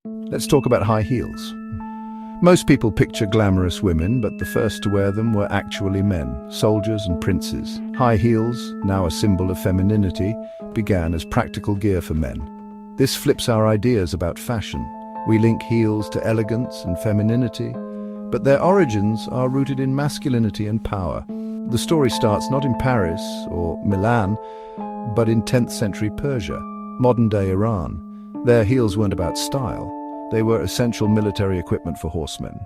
Let's talk about high heels. Most people picture glamorous women, but the first to wear them were actually men, soldiers and princes. High heels, now a symbol of femininity, began as practical gear for men. This flips our ideas about fashion. We link heels to elegance and femininity, but their origins are rooted in masculinity and power. The story starts not in Paris or Milan, but in 10th century Persia, modern-day Iran. Their heels weren't about style. They were essential military equipment for horsemen.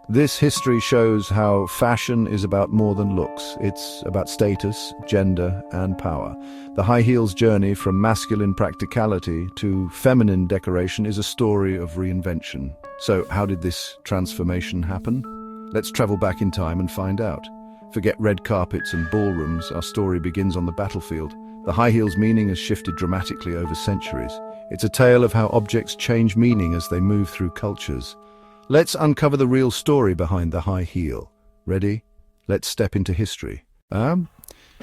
This history shows how fashion is about more than looks. It's about status, gender, and power. The high heels journey from masculine practicality to feminine decoration is a story of reinvention. So how did this transformation happen? Let's travel back in time and find out. Forget red carpets and ballrooms, our story begins on the battlefield. The high heels' meaning has shifted dramatically over centuries. It's a tale of how objects change meaning as they move through cultures. Let's uncover the real story behind the high heel. Ready? Let's step into history.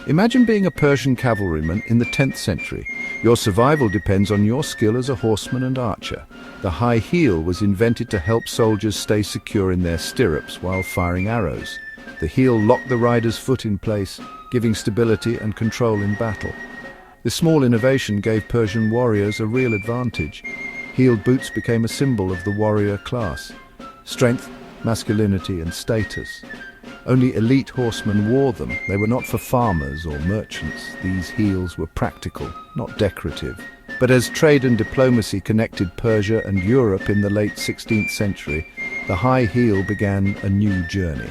Imagine being a Persian cavalryman in the 10th century. Your survival depends on your skill as a horseman and archer. The high heel was invented to help soldiers stay secure in their stirrups while firing arrows. The heel locked the rider's foot in place, giving stability and control in battle. This small innovation gave Persian warriors a real advantage. Heeled boots became a symbol of the warrior class. Strength, masculinity, and status. Only elite horsemen wore them. They were not for farmers or merchants. These heels were practical, not decorative. But as trade and diplomacy connected Persia and Europe in the late 16th century, the high heel began a new journey.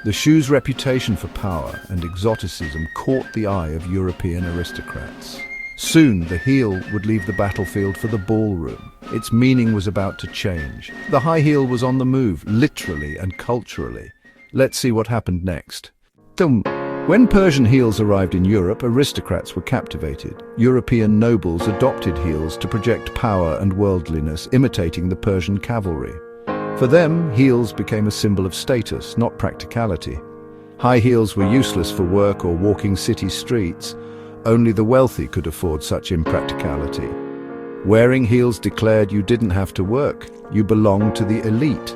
The shoe's reputation for power and exoticism caught the eye of European aristocrats. Soon, the heel would leave the battlefield for the ballroom. Its meaning was about to change. The high heel was on the move, literally and culturally. Let's see what happened next. When Persian heels arrived in Europe, aristocrats were captivated. European nobles adopted heels to project power and worldliness, imitating the Persian cavalry. For them, heels became a symbol of status, not practicality. High heels were useless for work or walking city streets. Only the wealthy could afford such impracticality. Wearing heels declared you didn't have to work. You belonged to the elite.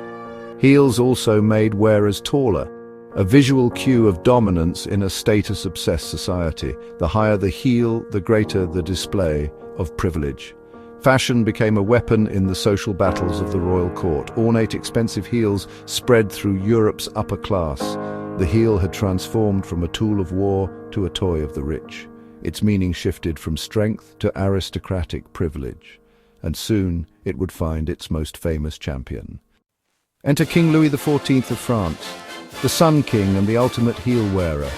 Heels also made wearers taller, a visual cue of dominance in a status-obsessed society. The higher the heel, the greater the display of privilege. Fashion became a weapon in the social battles of the royal court. Ornate, expensive heels spread through Europe's upper class. The heel had transformed from a tool of war to a toy of the rich. Its meaning shifted from strength to aristocratic privilege, and soon it would find its most famous champion. Enter King Louis XIV of France, the Sun King and the ultimate heel wearer.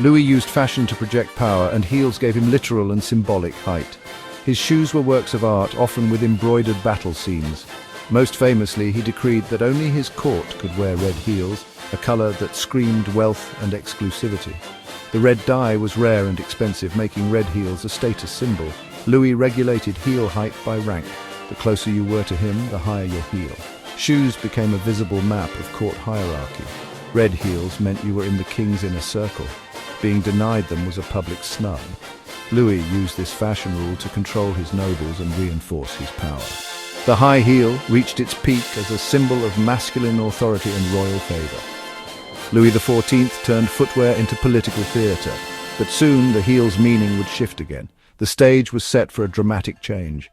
Louis used fashion to project power, and heels gave him literal and symbolic height. His shoes were works of art, often with embroidered battle scenes. Most famously, he decreed that only his court could wear red heels, a color that screamed wealth and exclusivity. The red dye was rare and expensive, making red heels a status symbol. Louis regulated heel height by rank. The closer you were to him, the higher your heel. Shoes became a visible map of court hierarchy. Red heels meant you were in the king's inner circle. Being denied them was a public snub. Louis used this fashion rule to control his nobles and reinforce his power. The high heel reached its peak as a symbol of masculine authority and royal favor. Louis XIV turned footwear into political theater, but soon the heel's meaning would shift again. The stage was set for a dramatic change.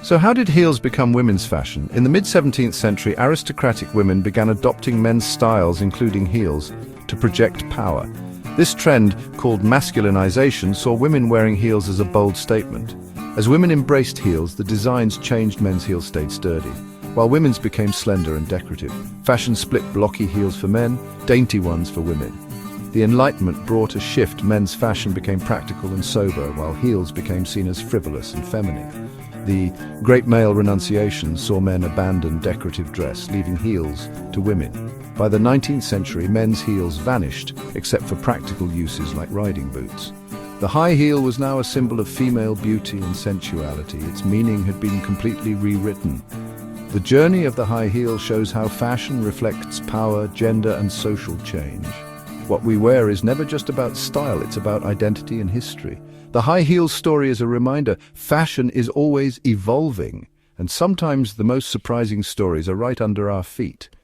So how did heels become women's fashion? In the mid-17th century, aristocratic women began adopting men's styles, including heels, to project power. This trend, called masculinization, saw women wearing heels as a bold statement. As women embraced heels, the designs changed. Men's heels stayed sturdy, while women's became slender and decorative. Fashion split: blocky heels for men, dainty ones for women. The Enlightenment brought a shift. Men's fashion became practical and sober, while heels became seen as frivolous and feminine. The Great Male Renunciation saw men abandon decorative dress, leaving heels to women. By the 19th century, men's heels vanished, except for practical uses like riding boots. The high heel was now a symbol of female beauty and sensuality. Its meaning had been completely rewritten. The journey of the high heel shows how fashion reflects power, gender, and social change. What we wear is never just about style, it's about identity and history. The high heel story is a reminder: fashion is always evolving, And sometimes the most surprising stories are right under our feet.